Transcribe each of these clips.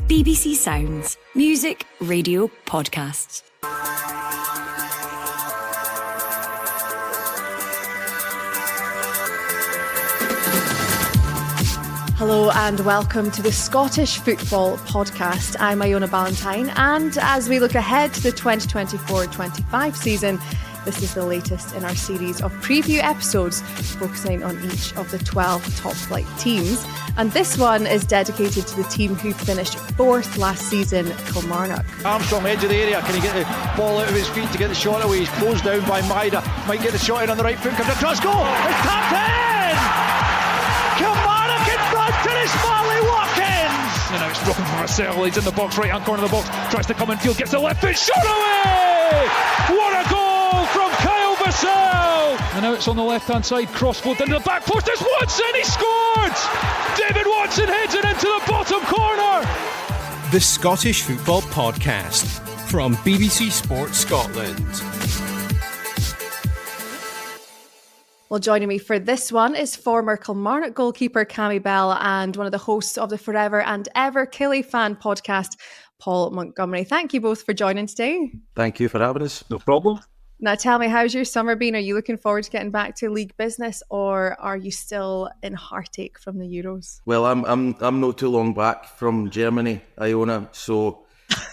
BBC Sounds. Music, radio, podcasts. Hello and welcome to the Scottish Football Podcast. I'm Iona Ballantyne, and as we look ahead to the 2024-25 season, this is the latest in our series of preview episodes focusing on each of the 12 top flight teams. And this one is dedicated to the team who finished fourth last season, Kilmarnock. Armstrong, edge of the area. Can he get the ball out of his feet to get the shot away? He's closed down by Maida. Might get the shot in on the right foot. Comes across goal. It's tapped in! Kilmarnock in front, and it's Marley Watkins! And now it's dropping for Marcel. He's in the box, right hand corner of the box. Tries to come in field, gets the left foot, shot away! What a goal from Kyle Vassell! And now it's on the left hand side, crossfield into the back post. There's Watson, he scored! David Watson heads it into the bottom corner! The Scottish Football Podcast from BBC Sports Scotland. Well, joining me for this one is former Kilmarnock goalkeeper Cammy Bell and one of the hosts of the Forever and Ever Killie fan podcast, Paul Montgomery. Thank you both for joining today. Thank you for having us. No problem. Now tell me, how's your summer been? Are you looking forward to getting back to league business, or are you still in heartache from the Euros? Well, I'm not too long back from Germany, Iona, so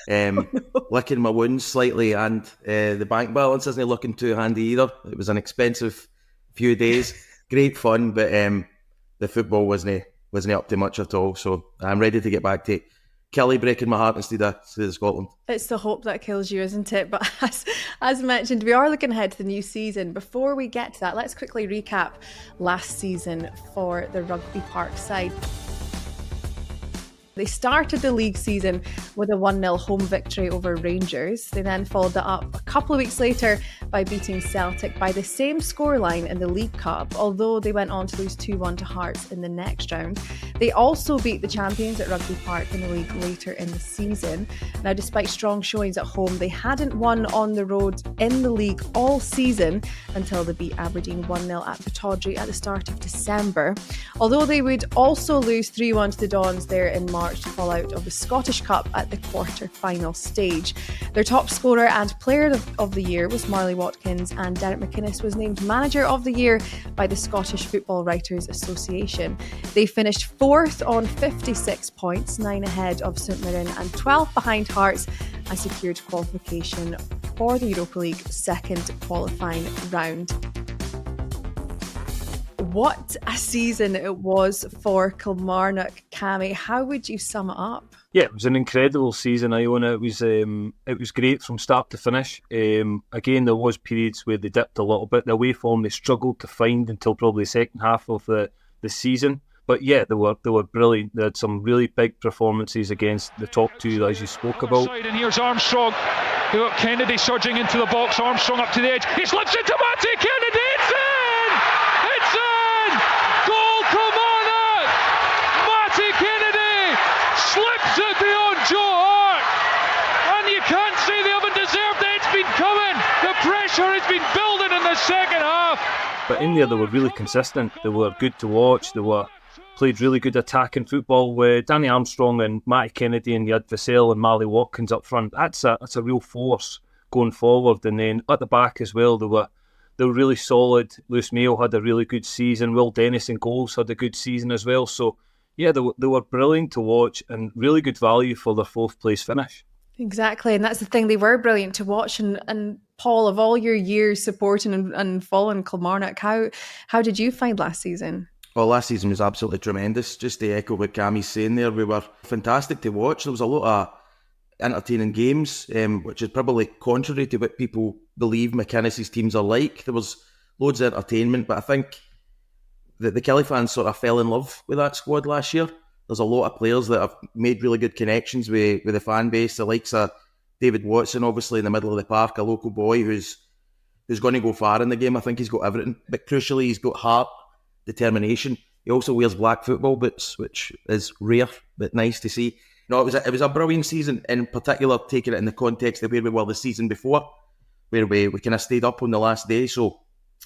licking my wounds slightly, and the bank balance isn't looking too handy either. It was an expensive few days, great fun, but the football wasn't up to much at all. So I'm ready to get back to Kelly breaking my heart instead of Scotland. It's the hope that kills you, isn't it? But as mentioned, we are looking ahead to the new season. Before we get to that, let's quickly recap last season for the Rugby Park side. They started the league season with a 1-0 home victory over Rangers. They then followed that up a couple of weeks later by beating Celtic by the same scoreline in the League Cup, although they went on to lose 2-1 to Hearts in the next round. They also beat the champions at Rugby Park in the league later in the season. Now, despite strong showings at home, they hadn't won on the road in the league all season until they beat Aberdeen 1-0 at the Tawdry at the start of December. Although they would also lose 3-1 to the Dons there in March to fall out of the Scottish Cup at the quarter-final stage. Their top scorer and player of the year was Marley Watkins, and Derek McInnes was named Manager of the Year by the Scottish Football Writers Association. They finished fourth on 56 points, 9 ahead of St Mirren and 12 behind Hearts, and secured qualification for the Europa League second qualifying round. What a season it was for Kilmarnock, Cammy. How would you sum it up? Yeah, it was an incredible season, Iona. It was great from start to finish. Again, there was periods where they dipped a little bit. The away form they struggled to find until probably the second half of the season. But yeah, they were brilliant. They had some really big performances against the top two, as you spoke about. And here's Armstrong. You've got Kennedy surging into the box. Armstrong up to the edge. He slips into Matty Kennedy. It's in! It's in! Goal Kilmarnock! Matty Kennedy slips it beyond Joe Hart. And you can't say they haven't deserved it. It's been coming. The pressure has been building in the second half. But in there, they were really consistent. They were good to watch. They played really good attacking football with Danny Armstrong and Matty Kennedy, and you had Vassell and Marley Watkins up front. That's a real force going forward. And then at the back as well, they were really solid. Lewis Mayo had a really good season. Will Dennis in goals had a good season as well. So yeah, they were brilliant to watch and really good value for their fourth place finish. Exactly, and that's the thing, they were brilliant to watch. And Paul, of all your years supporting and following Kilmarnock, how did you find last season? Well, last season was absolutely tremendous. Just to echo what Cammy's saying there, we were fantastic to watch. There was a lot of entertaining games, which is probably contrary to what people believe McInnes' teams are like. There was loads of entertainment, but I think that the Killie fans sort of fell in love with that squad last year. There's a lot of players that have made really good connections with the fan base. The likes of David Watson, obviously in the middle of the park, a local boy who's going to go far in the game. I think he's got everything, but crucially, he's got heart, determination. He also wears black football boots, which is rare but nice to see. No, it was a brilliant season, in particular taking it in the context of where we were the season before, where we kind of stayed up on the last day. So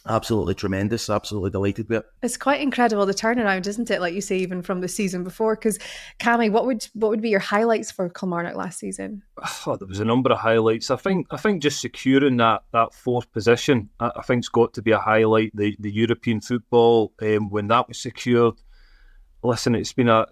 absolutely tremendous, absolutely delighted with it. It's quite incredible, the turnaround, isn't it? Like you say, even from the season before. Because Cammy, what would be your highlights for Kilmarnock last season? Oh, there was a number of highlights. I think just securing that fourth position, I think it's got to be a highlight. The European football, when that was secured. Listen, it's been a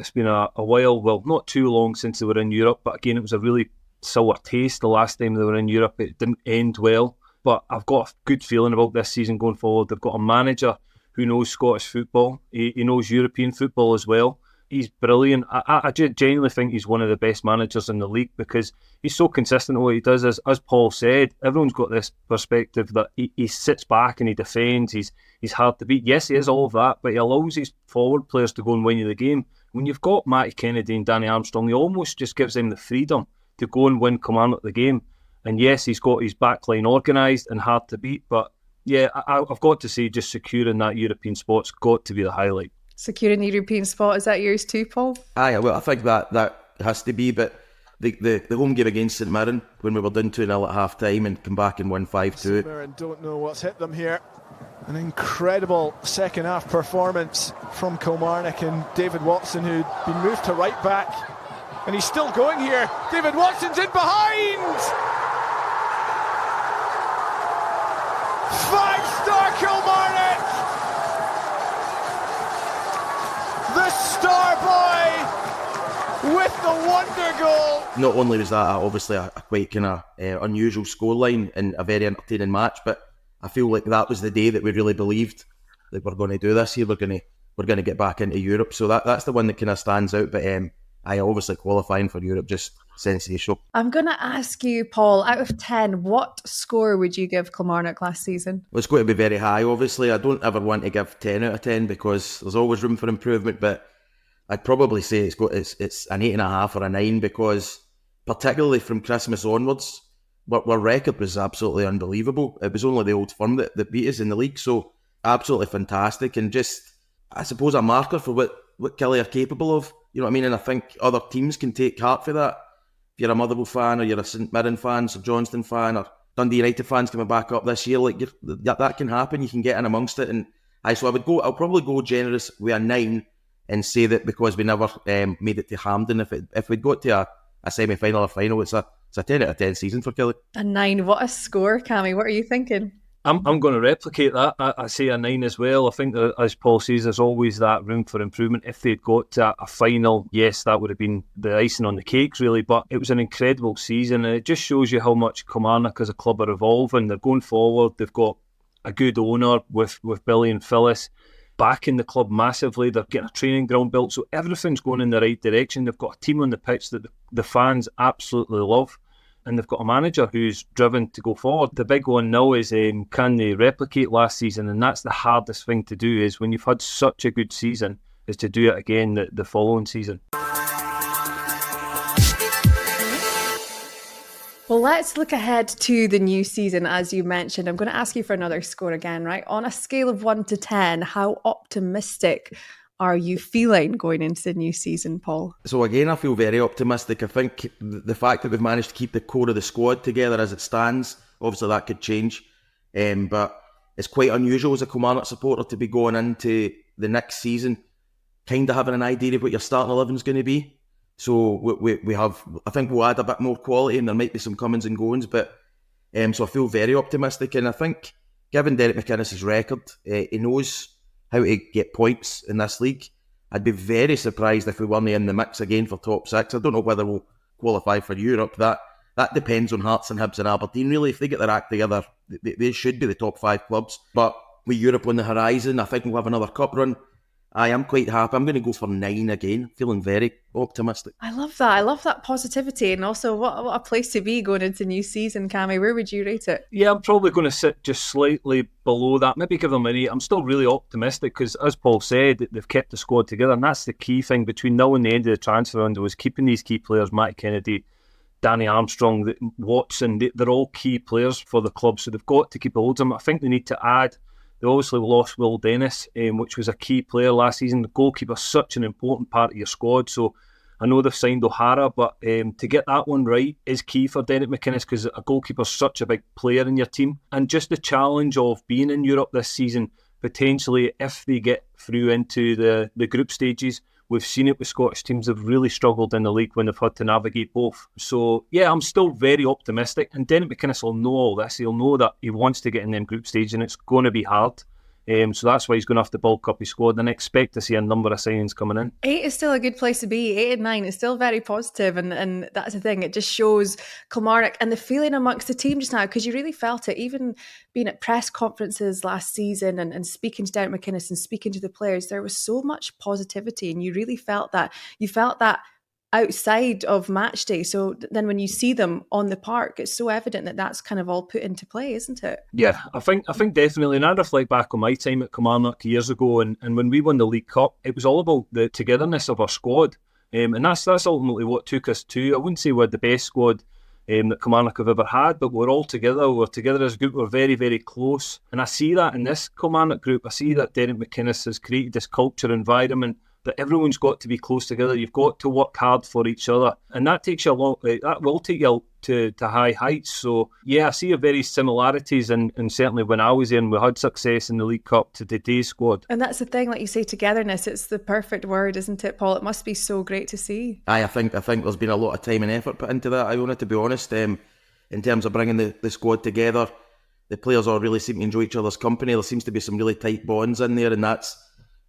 while. Well, not too long since they were in Europe, but again, it was a really sour taste the last time they were in Europe. It didn't end well. But I've got a good feeling about this season going forward. They've got a manager who knows Scottish football. He knows European football as well. He's brilliant. I genuinely think he's one of the best managers in the league because he's so consistent at what he does. As Paul said, everyone's got this perspective that he sits back and he defends. He's hard to beat. Yes, he is all of that, but he allows his forward players to go and win you the game. When you've got Matty Kennedy and Danny Armstrong, he almost just gives them the freedom to go and win Kilmarnock the game. And yes, he's got his backline organised and hard to beat. But yeah, I've got to say, just securing that European spot's got to be the highlight. Securing the European spot, is that yours too, Paul? Aye, well, I think that has to be. But the home game against St Mirren, when we were down 2-0 at half time and come back and win 5-2. St Mirren don't know what's hit them here. An incredible second half performance from Kilmarnock and David Watson, who'd been moved to right back. And he's still going here. David Watson's in behind! 5-star Kilmarnock! The star boy with the wonder goal! Not only was that obviously a quite kind of unusual scoreline and a very entertaining match, but I feel like that was the day that we really believed that we're going to do this here. We're going to get back into Europe. So that's the one that kind of stands out. But I obviously qualifying for Europe, just sensational. I'm going to ask you, Paul, out of 10, what score would you give Kilmarnock last season? Well, it's going to be very high, obviously. I don't ever want to give 10 out of 10 because there's always room for improvement, but I'd probably say it's an 8.5 or a 9 because particularly from Christmas onwards, our record was absolutely unbelievable. It was only the Old Firm that beat us in the league, so absolutely fantastic and just, I suppose, a marker for what Killie are capable of. You know what I mean? And I think other teams can take heart for that. If you're a Motherwell fan or you're a St Mirren fan, St Johnstone fan or Dundee United fans coming back up this year, like that can happen. You can get in amongst it. And I'll probably go generous with a 9 and say that because we never made it to Hampden, if we'd got to a semi-final or final, it's a 10 out of 10 season for Killie. A 9, what a score, Cammy. What are you thinking? I'm going to replicate that. I say a 9 as well. I think that, as Paul says, there's always that room for improvement. If they'd got to a final, yes, that would have been the icing on the cake, really. But it was an incredible season, and it just shows you how much Kilmarnock as a club are evolving. They're going forward. They've got a good owner with Billy and Phyllis backing the club massively. They're getting a training ground built, so everything's going in the right direction. They've got a team on the pitch that the fans absolutely love. And they've got a manager who's driven to go forward. The big one now is can they replicate last season? And that's the hardest thing to do, is when you've had such a good season, is to do it again the following season. Well, let's look ahead to the new season, as you mentioned. I'm going to ask you for another score again, right? On a scale of 1 to 10, how optimistic are you feeling going into the new season, Paul? So again, I feel very optimistic. I think the fact that we've managed to keep the core of the squad together as it stands, obviously that could change. But it's quite unusual as a Kilmarnock supporter to be going into the next season kind of having an idea of what your starting 11 is going to be. So we have, I think we'll add a bit more quality and there might be some comings and goings, but so I feel very optimistic. And I think given Derek McInnes's record, he knows how to get points in this league. I'd be very surprised if we weren't in the mix again for top 6. I don't know whether we'll qualify for Europe. That depends on Hearts and Hibs and Aberdeen, really. If they get their act together, they should be the top 5 clubs. But with Europe on the horizon, I think we'll have another cup run. I am quite happy. I'm going to go for 9 again, feeling very optimistic. I love that. I love that positivity, and also what a place to be going into new season, Cammy. Where would you rate it? Yeah, I'm probably going to sit just slightly below that. Maybe give them an 8. I'm still really optimistic because, as Paul said, they've kept the squad together, and that's the key thing between now and the end of the transfer window, is keeping these key players, Matty Kennedy, Danny Armstrong, Watson. They're all key players for the club, so they've got to keep a hold of them. I think they need to add. They obviously lost Will Dennis, which was a key player last season. The goalkeeper is such an important part of your squad. So I know they've signed O'Hara, but to get that one right is key for Derek McInnes, because a goalkeeper's such a big player in your team. And just the challenge of being in Europe this season, potentially if they get through into the group stages. We've seen it with Scottish teams that have really struggled in the league when they've had to navigate both. So, yeah, I'm still very optimistic. And Derek McInnes will know all this. He'll know that he wants to get in them group stage and it's going to be hard. So that's why he's going to have to bulk up his squad, and I expect to see a number of signings coming in. 8 is still a good place to be. 8 and 9 is still very positive, and that's the thing. It just shows Kilmarnock and the feeling amongst the team just now, because you really felt it, even being at press conferences last season and speaking to Derek McInnes and speaking to the players. There was so much positivity, and you really felt that. You felt that outside of match day. So then when you see them on the park, it's so evident that that's kind of all put into play, isn't it? Yeah, I think definitely. And I reflect back on my time at Kilmarnock years ago, and when we won the League Cup, it was all about the togetherness of our squad. And that's ultimately what took us to, I wouldn't say we're the best squad that Kilmarnock have ever had, but we're all together. We're together as a group. We're very, very close. And I see that in this Kilmarnock group. I see that Derek McInnes has created this culture environment that everyone's got to be close together. You've got to work hard for each other, and that takes you that will take you to high heights. So yeah, I see a very similarities, and certainly when I was in, we had success in the League Cup to today's squad. And that's the thing, like you say, togetherness. It's the perfect word, isn't it, Paul? It must be so great to see. I think there's been a lot of time and effort put into that, Iona, to be honest. In terms of bringing the squad together, the players all really seem to enjoy each other's company. There seems to be some really tight bonds in there, and that's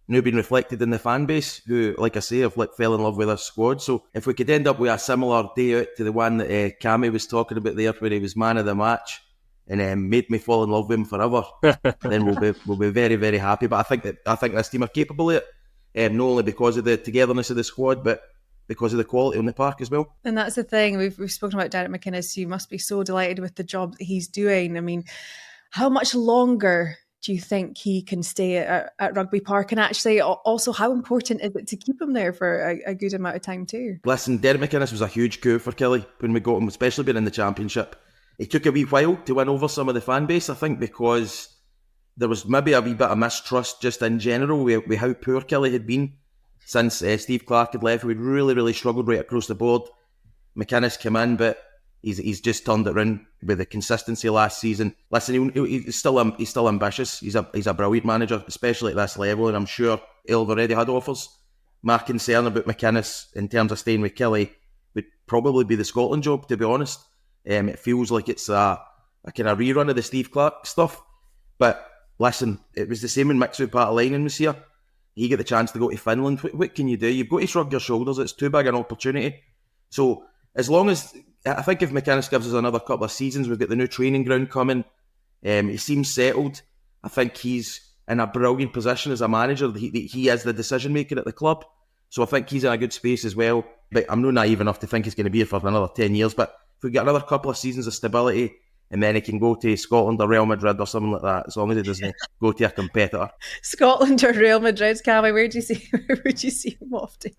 now been reflected in the fan base, who, like I say, have fell in love with our squad. So if we could end up with a similar day out to the one that Cammy was talking about there, where he was man of the match and made me fall in love with him forever, then we'll be very, very happy. But I think this team are capable of it, not only because of the togetherness of the squad, but because of the quality on the park as well. And that's the thing. We've spoken about Derek McInnes. You must be so delighted with the job that he's doing. I mean, how much longer do you think he can stay at Rugby Park? And actually, also, how important is it to keep him there for a good amount of time too? Listen, Derek McInnes was a huge coup for Killie when we got him, especially being in the Championship. It took a wee while to win over some of the fan base, I think, because there was maybe a wee bit of mistrust just in general with how poor Killie had been since Steve Clarke had left. We'd really, really struggled right across the board. McInnes came in, but he's just turned it around with the consistency last season. Listen, he's still ambitious. He's a brilliant manager, especially at this level, and I'm sure he'll have already had offers. My concern about McInnes in terms of staying with Killie would probably be the Scotland job, to be honest. It feels like it's a kind of rerun of the Steve Clarke stuff. But listen, it was the same when Mixu Paatelainen was here. He got the chance to go to Finland. What can you do? You've got to shrug your shoulders. It's too big an opportunity. So as long as, I think if McInnes gives us another couple of seasons, we've got the new training ground coming. He seems settled. I think he's in a brilliant position as a manager. He is the decision maker at the club. So I think he's in a good space as well. But I'm not naive enough to think he's going to be here for another 10 years. But if we get another couple of seasons of stability, and then he can go to Scotland or Real Madrid or something like that, as long as he doesn't go to a competitor. Scotland or Real Madrid, Cammy, where would you see him off to?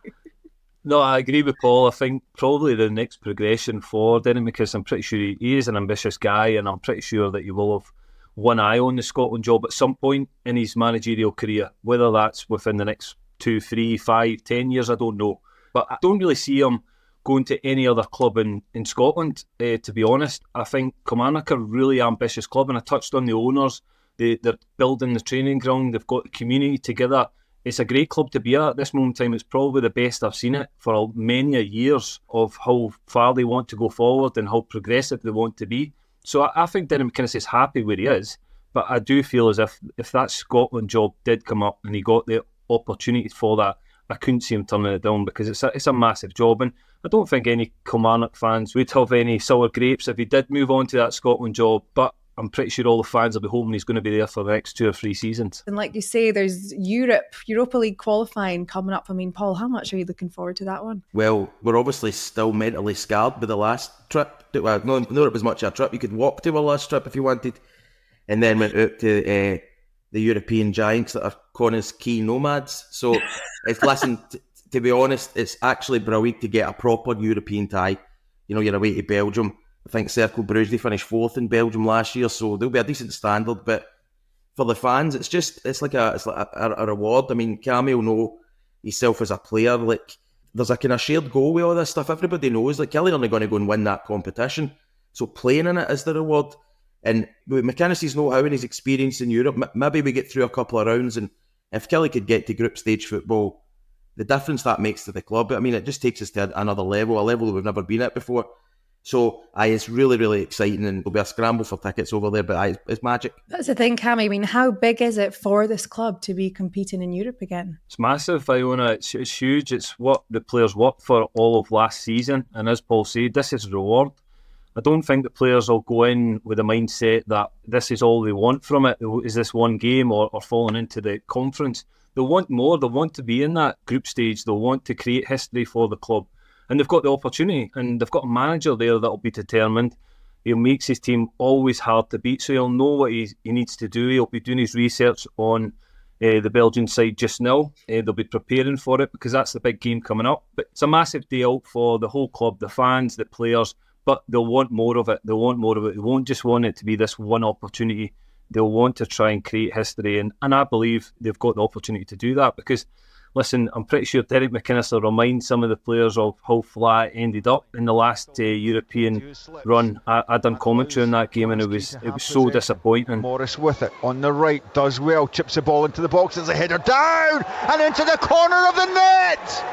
No, I agree with Paul. I think probably the next progression for Derek McInnes, I'm pretty sure he is an ambitious guy, and I'm pretty sure that he will have one eye on the Scotland job at some point in his managerial career. Whether that's within the next 2, 3, 5, 10 years, I don't know. But I don't really see him going to any other club in Scotland, to be honest. I think Kilmarnock are a really ambitious club, and I touched on the owners. They're building the training ground, they've got the community together. It's a great club to be at this moment in time. It's probably the best I've seen it for many years of how far they want to go forward and how progressive they want to be. So I think Derek McInnes is happy where he is, but I do feel as if that Scotland job did come up and he got the opportunity for that, I couldn't see him turning it down, because it's a massive job, and I don't think any Kilmarnock fans would have any sour grapes if he did move on to that Scotland job, but I'm pretty sure all the fans will be hoping he's going to be there for the next 2 or 3 seasons. And like you say, there's Europa League qualifying coming up. I mean, Paul, how much are you looking forward to that one? Well, we're obviously still mentally scarred by the last trip. Well, not it was much of a trip. You could walk to our last trip if you wanted, and then went out to the European giants that are Connor's key nomads. So it's to be honest, it's actually brilliant to get a proper European tie. You know, you're away to Belgium. I think Cercle Bruges, they finished 4th in Belgium last year, so there'll be a decent standard. But for the fans, it's like a reward. I mean, Cammy will know himself as a player. Like, there's a kind of shared goal with all this stuff. Everybody knows like Kelly are only going to go and win that competition, so playing in it is the reward. And with McInnes's know-how and his experience in Europe, maybe we get through a couple of rounds, and if Kelly could get to group stage football, the difference that makes to the club, I mean, it just takes us to another level, a level that we've never been at before. So, it's really, really exciting, and there'll be a scramble for tickets over there, but it's magic. That's the thing, Cammy. I mean, how big is it for this club to be competing in Europe again? It's massive, Iona. It's huge. It's what the players worked for all of last season, and as Paul said, this is reward. I don't think the players will go in with a mindset that this is all they want from it, is this one game or falling into the conference. They'll want more. They'll want to be in that group stage. They'll want to create history for the club. And they've got the opportunity, and they've got a manager there that'll be determined. He makes his team always hard to beat, so he'll know what he needs to do. He'll be doing his research on the Belgian side just now. They'll be preparing for it because that's the big game coming up. But it's a massive deal for the whole club, the fans, the players, but they'll want more of it. They won't just want it to be this one opportunity. They'll want to try and create history, and I believe they've got the opportunity to do that because, listen, I'm pretty sure Derek McInnes will remind some of the players of how flat it ended up in the last European run. I done commentary on that game, and it was so disappointing. Morris with it on the right, does well, chips the ball into the box, there's a header down and into the corner of the net,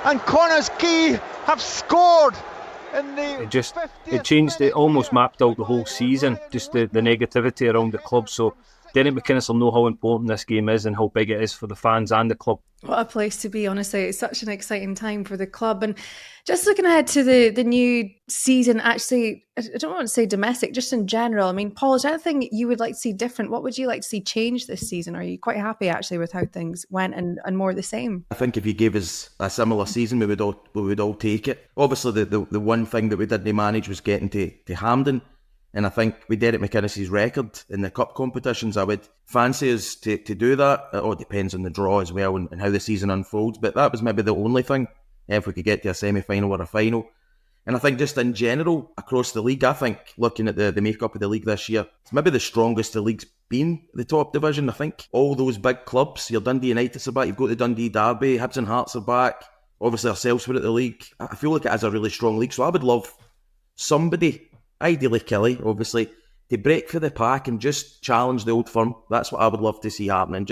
and Connah's Quay have scored. It changed. It almost mapped out the whole season. Just the negativity around the club. So Derek McInnes will know how important this game is and how big it is for the fans and the club. What a place to be, honestly. It's such an exciting time for the club. And just looking ahead to the new season, actually, I don't want to say domestic, just in general. I mean, Paul, is there anything you would like to see different? What would you like to see change this season? Are you quite happy, actually, with how things went and more the same? I think if you gave us a similar season, we would all take it. Obviously, the one thing that we didn't manage was getting to Hampden. And I think with Derek McInnes's record in the cup competitions, I would fancy us to do that. It all depends on the draw as well and how the season unfolds. But that was maybe the only thing, if we could get to a semi-final or a final. And I think just in general, across the league, I think looking at the makeup of the league this year, it's maybe the strongest the league's been, the top division. I think all those big clubs, your Dundee United are back, you've got the Dundee Derby, Hibs and Hearts are back. Obviously ourselves were at the league. I feel like it is a really strong league. So I would love somebody, ideally Kelly, obviously, to break for the pack and just challenge the old firm. That's what I would love to see happening.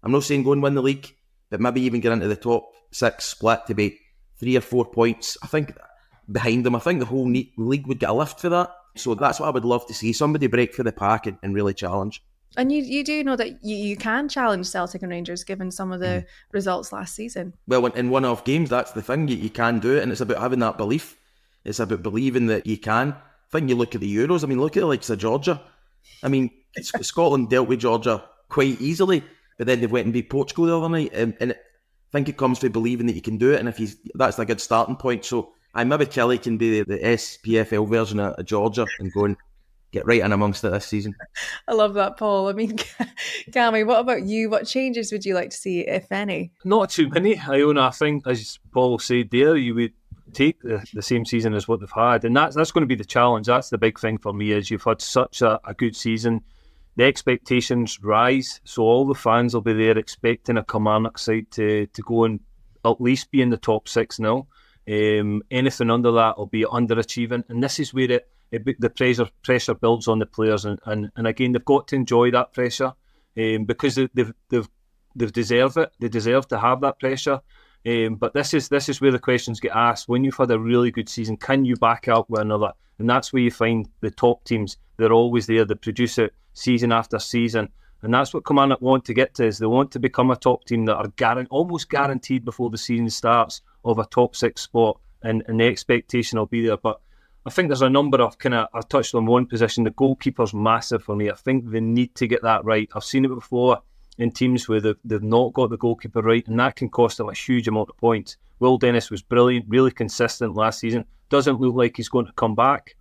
I'm not saying go and win the league, but maybe even get into the top 6 split to be 3 or 4 points. I think behind them, I think the whole league would get a lift for that. So that's what I would love to see, somebody break for the pack and really challenge. And you do know that you can challenge Celtic and Rangers given some of the results last season. Well, in one-off games, that's the thing. You can do it, and it's about having that belief. It's about believing that you can. I think you look at the Euros, I mean, look at the likes of Georgia. I mean, Scotland dealt with Georgia quite easily, but then they went and beat Portugal the other night, and I think it comes to believing that you can do it, and that's a good starting point. So maybe Kelly can be the SPFL version of Georgia and go and get right in amongst it this season. I love that, Paul. I mean, Cammy, what about you? What changes would you like to see, if any? Not too many, Iona. I think, as Paul said there, you would take the same season as what they've had, and that's going to be the challenge. That's the big thing for me, is you've had such a good season. The expectations rise, so all the fans will be there expecting a Kilmarnock side to go and at least be in the top 6 now. Anything under that will be underachieving, and this is where the pressure builds on the players, and again, they've got to enjoy that pressure because they've deserved it. They deserve to have that pressure. But this is where the questions get asked. When you've had a really good season, can you back up with another? And that's where you find the top teams. They're always there. They produce it season after season, and that's what Kilmarnock want to get to. Is they want to become a top team that are almost guaranteed before the season starts of a top 6 spot, and the expectation will be there. But I think there's a number of I've touched on one position. The goalkeeper's massive for me. I think they need to get that right. I've seen it before in teams where they've not got the goalkeeper right, and that can cost them a huge amount of points. Will Dennis was brilliant, really consistent last season. Doesn't look like he's going to come back.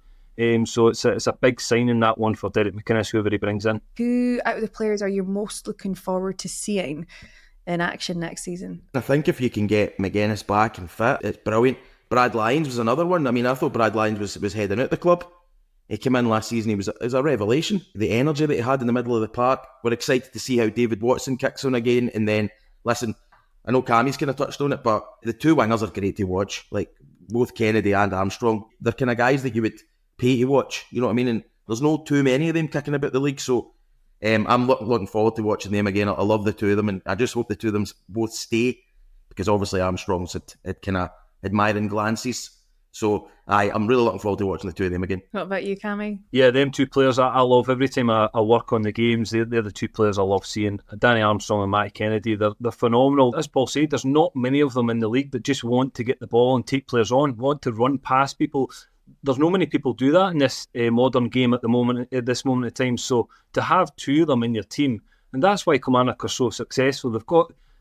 So it's a big signing, that one, for Derek McInnes, whoever he brings in. Who out of the players are you most looking forward to seeing in action next season? I think if you can get McGuinness back and fit, it's brilliant. Brad Lyons was another one. I mean, I thought Brad Lyons was heading out the club. He came in last season, he was a revelation. The energy that he had in the middle of the park. We're excited to see how David Watson kicks on again. And then, listen, I know Cammy's kind of touched on it, but the two wingers are great to watch. Like, both Kennedy and Armstrong. They're kind of guys that you would pay to watch, you know what I mean? And there's no too many of them kicking about the league, so I'm looking forward to watching them again. I love the two of them, and I just hope the two of them both stay, because obviously Armstrong's had kind of admiring glances. So I'm really looking forward to watching the two of them again. What about you, Cammy? Yeah, them two players I love. Every time I work on the games, they're the two players I love seeing. Danny Armstrong and Matty Kennedy, they're phenomenal. As Paul said, there's not many of them in the league that just want to get the ball and take players on, want to run past people. There's not many people do that in this modern game at this moment in time. So to have two of them in your team, and that's why Kilmarnock are so successful.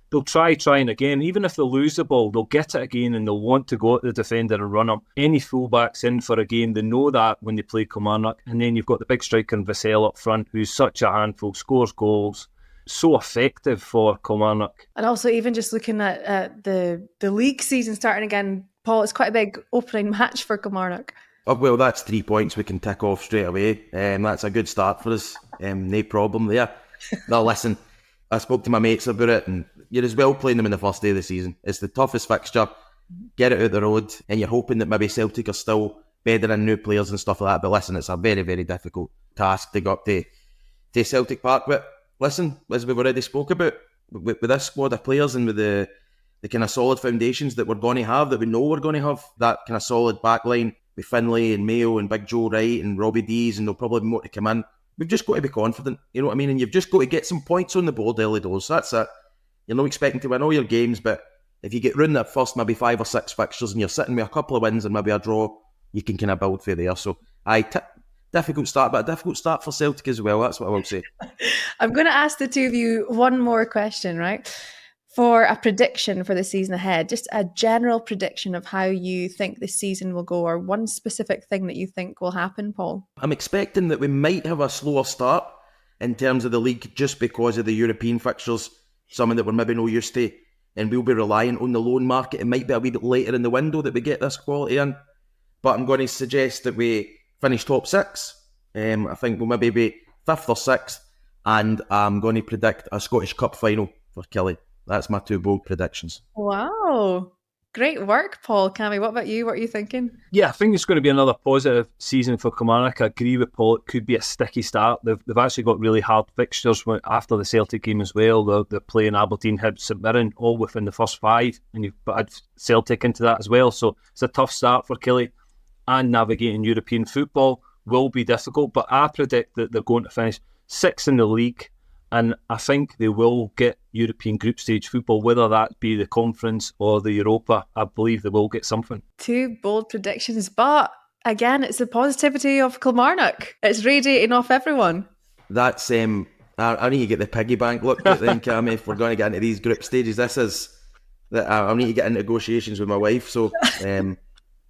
They'll try and again. Even if they lose the ball, they'll get it again and they'll want to go at the defender and run them. Any fullbacks in for a game, they know that when they play Kilmarnock. And then you've got the big striker Vassell up front, who's such a handful, scores goals, so effective for Kilmarnock. And also, even just looking at the league season starting again, Paul, it's quite a big opening match for Kilmarnock. Oh, well, that's 3 points we can tick off straight away. That's a good start for us. No problem there. Now, listen, I spoke to my mates about it, and you're as well playing them in the first day of the season. It's the toughest fixture. Get it out the road, and you're hoping that maybe Celtic are still bedding in new players and stuff like that. But listen, it's a very, very difficult task to go up to Celtic Park. But listen, as we've already spoke about, with this squad of players and with the kind of solid foundations that we're going to have, that we know we're going to have, that kind of solid backline with Finlay and Mayo and Big Joe Wright and Robbie Dees, and there'll probably be more to come in. We've just got to be confident, you know what I mean? And you've just got to get some points on the board early doors. That's it. You're not expecting to win all your games, but if you get round that first maybe 5 or 6 fixtures and you're sitting with a couple of wins and maybe a draw, you can kind of build for there. So, difficult start, but a difficult start for Celtic as well. That's what I will say. I'm going to ask the two of you one more question, right? For a prediction for the season ahead, just a general prediction of how you think the season will go, or one specific thing that you think will happen, Paul. I'm expecting that we might have a slower start in terms of the league just because of the European fixtures, something that we're maybe not used to, and we'll be reliant on the loan market. It might be a wee bit later in the window that we get this quality in, but I'm going to suggest that we finish top 6. I think we'll maybe be 5th or 6th, and I'm going to predict a Scottish Cup final for Killie. That's my 2 bold predictions. Wow. Great work, Paul. Cammy, what about you? What are you thinking? Yeah, I think it's going to be another positive season for Kilmarnock. I agree with Paul. It could be a sticky start. They've actually got really hard fixtures after the Celtic game as well. They're playing Aberdeen, Hibs, St Mirren, all within the first 5, and you've add Celtic into that as well. So it's a tough start for Killie, and navigating European football will be difficult. But I predict that they're going to finish 6th in the league, and I think they will get European group stage football, whether that be the Conference or the Europa. I believe they will get something. 2 bold predictions, but again, it's the positivity of Kilmarnock. It's radiating off everyone. That's I need to get the piggy bank looked at then, Cammy, if we're going to get into these group stages. I need to get into negotiations with my wife. So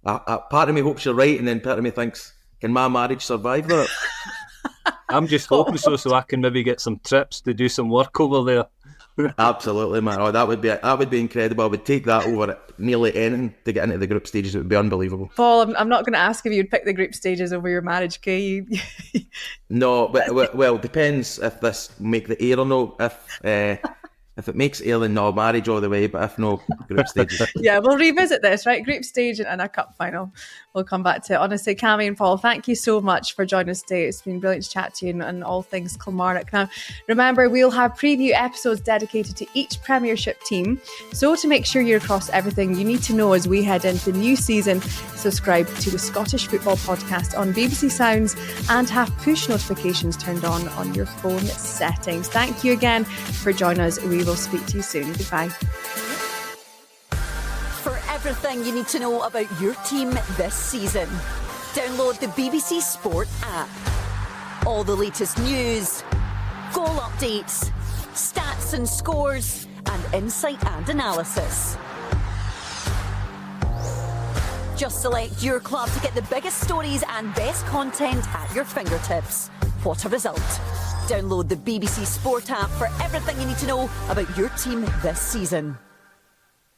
part of me hopes you're right, and then part of me thinks, can my marriage survive that? I'm just hoping so I can maybe get some trips to do some work over there. Absolutely, man. Oh, that would be incredible. I would take that over nearly anything to get into the group stages. It would be unbelievable. Paul, I'm not going to ask if you'd pick the group stages over your marriage, okay? No, but well, depends if this make the air or no. If it makes air, then no, marriage all the way. But if no, group stages. Yeah, we'll revisit this, right? Group stage and a cup final. We'll come back to it. Honestly, Cammy and Paul, thank you so much for joining us today. It's been brilliant to chat to you and all things Kilmarnock. Now, remember, we'll have preview episodes dedicated to each Premiership team. So to make sure you're across everything you need to know as we head into the new season, subscribe to the Scottish Football Podcast on BBC Sounds and have push notifications turned on your phone settings. Thank you again for joining us. We will speak to you soon. Goodbye. For everything you need to know about your team this season, download the BBC Sport app. All the latest news, goal updates, stats and scores, and insight and analysis. Just select your club to get the biggest stories and best content at your fingertips. What a result. Download the BBC Sport app for everything you need to know about your team this season.